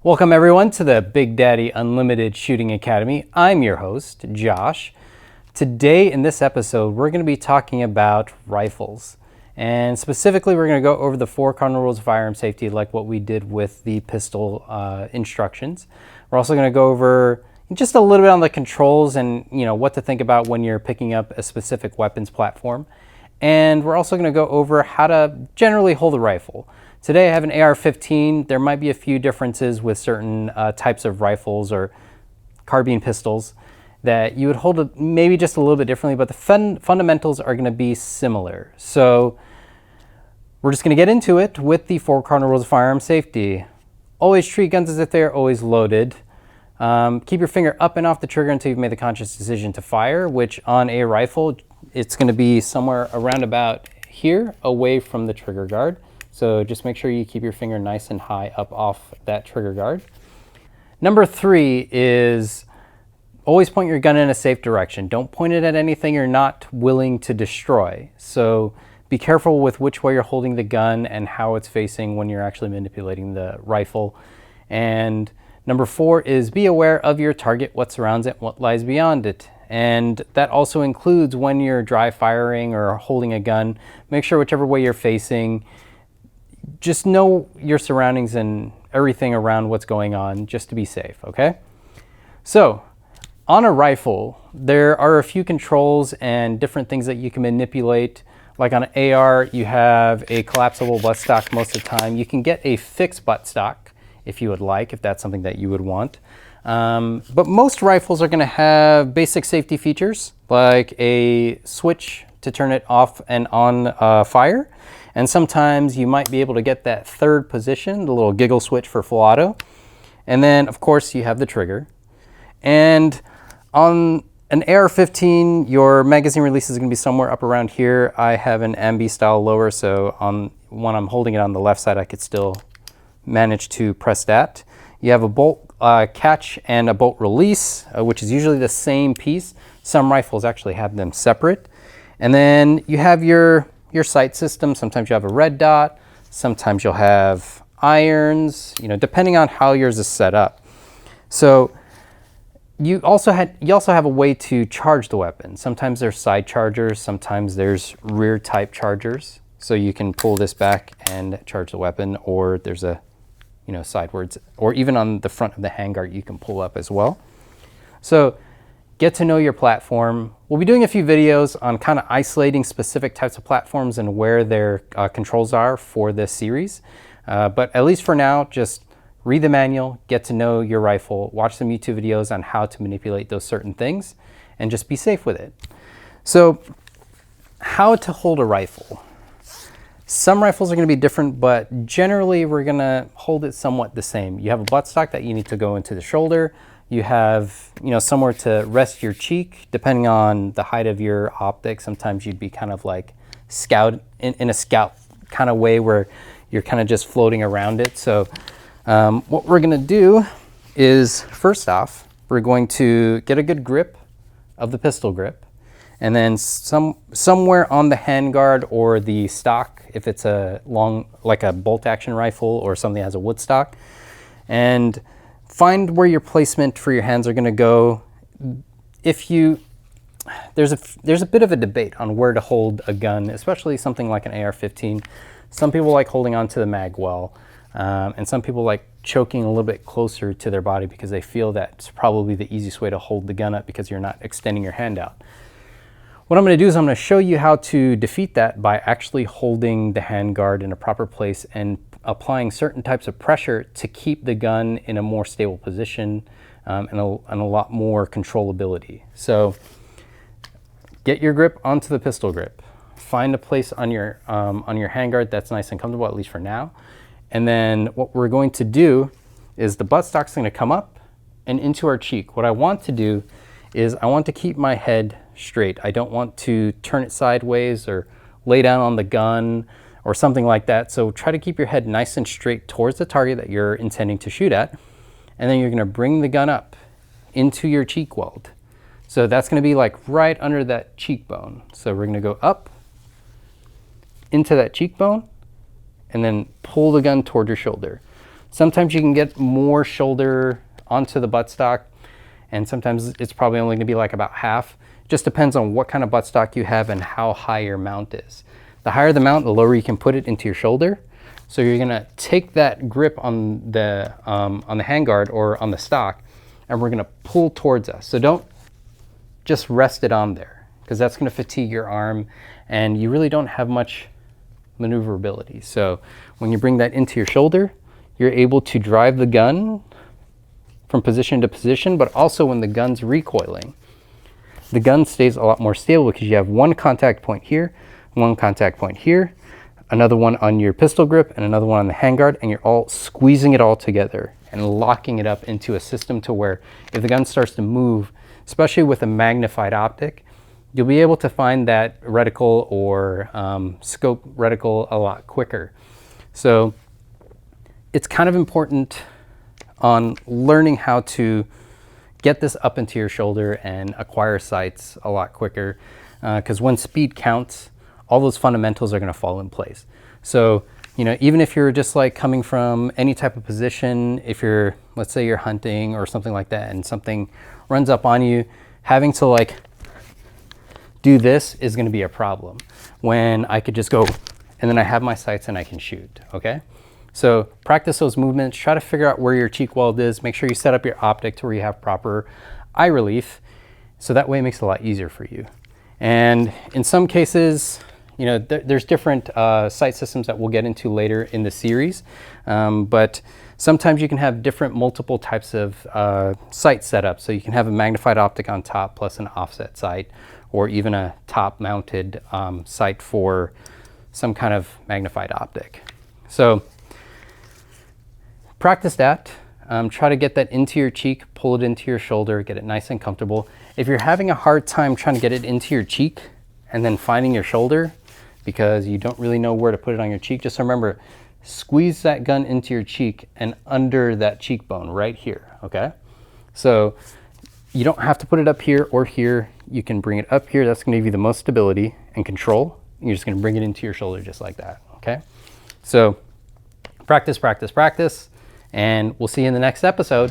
Welcome everyone to the Big Daddy Unlimited Shooting Academy. I'm your host, Josh. Today in this episode, we're going to be talking about rifles. And specifically, we're going to go over the 4 cardinal rules of firearm safety like what we did with the pistol instructions. We're also going to go over just a little bit on the controls and what to think about when you're picking up a specific weapons platform. And we're also going to go over how to generally hold a rifle. Today I have an AR-15. There might be a few differences with certain types of rifles or carbine pistols that you would hold maybe just a little bit differently, but the fundamentals are going to be similar. So we're just going to get into it with the 4 cardinal rules of firearm safety. Always treat guns as if they are always loaded. Keep your finger up and off the trigger until you've made the conscious decision to fire, which on a rifle, it's going to be somewhere around about here away from the trigger guard. So just make sure you keep your finger nice and high up off that trigger guard. Number 3 is always point your gun in a safe direction. Don't point it at anything you're not willing to destroy. So be careful with which way you're holding the gun and how it's facing when you're actually manipulating the rifle. And number 4 is be aware of your target, what surrounds it, what lies beyond it. And that also includes when you're dry firing or holding a gun, make sure whichever way you're facing, just know your surroundings and everything around what's going on just to be safe, okay? So on a rifle, there are a few controls and different things that you can manipulate. Like on an AR, you have a collapsible buttstock most of the time. You can get a fixed buttstock if you would like, if that's something that you would want. But most rifles are gonna have basic safety features like a switch to turn it off and on fire. And sometimes you might be able to get that third position, the little giggle switch for full auto. And then of course you have the trigger. And on an AR-15, your magazine release is gonna be somewhere up around here. I have an ambi style lower, so when I'm holding it on the left side, I could still manage to press that. You have a bolt catch and a bolt release, which is usually the same piece. Some rifles actually have them separate. And then you have your sight system. Sometimes you have a red dot, sometimes you'll have irons, depending on how yours is set up. So you also have a way to charge the weapon. Sometimes there's side chargers, sometimes there's rear type chargers. So you can pull this back and charge the weapon, or there's a sidewards, or even on the front of the handguard you can pull up as well. So get to know your platform. We'll be doing a few videos on kind of isolating specific types of platforms and where their controls are for this series. But at least for now, just read the manual, get to know your rifle, watch some YouTube videos on how to manipulate those certain things, and just be safe with it. So how to hold a rifle. Some rifles are going to be different, but generally we're going to hold it somewhat the same. You have a buttstock that you need to go into the shoulder. You have, somewhere to rest your cheek, depending on the height of your optic. Sometimes you'd be kind of like in a scout kind of way where you're kind of just floating around it. So what we're going to do is, first off, we're going to get a good grip of the pistol grip. And then somewhere on the handguard or the stock, if it's a like a bolt action rifle or something that has a wood stock, and find where your placement for your hands are going to go. There's a bit of a debate on where to hold a gun, especially something like an AR-15. Some people like holding onto the mag well, and some people like choking a little bit closer to their body because they feel that's probably the easiest way to hold the gun up because you're not extending your hand out. What I'm going to do is I'm going to show you how to defeat that by actually holding the handguard in a proper place and applying certain types of pressure to keep the gun in a more stable position and a lot more controllability. So get your grip onto the pistol grip. Find a place on your handguard that's nice and comfortable, at least for now. And then what we're going to do is the buttstock's going to come up and into our cheek. What I want to do is I want to keep my head straight. I don't want to turn it sideways or lay down on the gun or something like that. So try to keep your head nice and straight towards the target that you're intending to shoot at. And then you're going to bring the gun up into your cheek weld. So that's going to be like right under that cheekbone. So we're going to go up into that cheekbone and then pull the gun toward your shoulder. Sometimes you can get more shoulder onto the buttstock, and sometimes it's probably only gonna be like about half. Just depends on what kind of buttstock you have and how high your mount is. The higher the mount, the lower you can put it into your shoulder. So you're gonna take that grip on the handguard or on the stock, and we're gonna pull towards us. So don't just rest it on there, because that's gonna fatigue your arm and you really don't have much maneuverability. So when you bring that into your shoulder, you're able to drive the gun from position to position, but also when the gun's recoiling, the gun stays a lot more stable because you have one contact point here, one contact point here, another one on your pistol grip, and another one on the handguard, and you're all squeezing it all together and locking it up into a system to where if the gun starts to move, especially with a magnified optic, you'll be able to find that reticle or scope reticle a lot quicker. So it's kind of important on learning how to get this up into your shoulder and acquire sights a lot quicker, because when speed counts, all those fundamentals are going to fall in place. So, you know, even if you're just like coming from any type of position, if you're, let's say you're hunting or something like that, and something runs up on you, having to like do this is going to be a problem when I could just go and then I have my sights and I can shoot. Okay. So practice those movements, try to figure out where your cheek weld is, make sure you set up your optic to where you have proper eye relief. So that way it makes it a lot easier for you. And in some cases, you know, there's different sight systems that we'll get into later in the series. But sometimes you can have different multiple types of sight setups. So you can have a magnified optic on top plus an offset sight, or even a top mounted sight for some kind of magnified optic. So practice that. Try to get that into your cheek, pull it into your shoulder, get it nice and comfortable. If you're having a hard time trying to get it into your cheek and then finding your shoulder because you don't really know where to put it on your cheek, just remember, squeeze that gun into your cheek and under that cheekbone right here, okay? So you don't have to put it up here or here. You can bring it up here. That's going to give you the most stability and control. You're just going to bring it into your shoulder just like that, okay? So practice, practice, practice, and we'll see you in the next episode.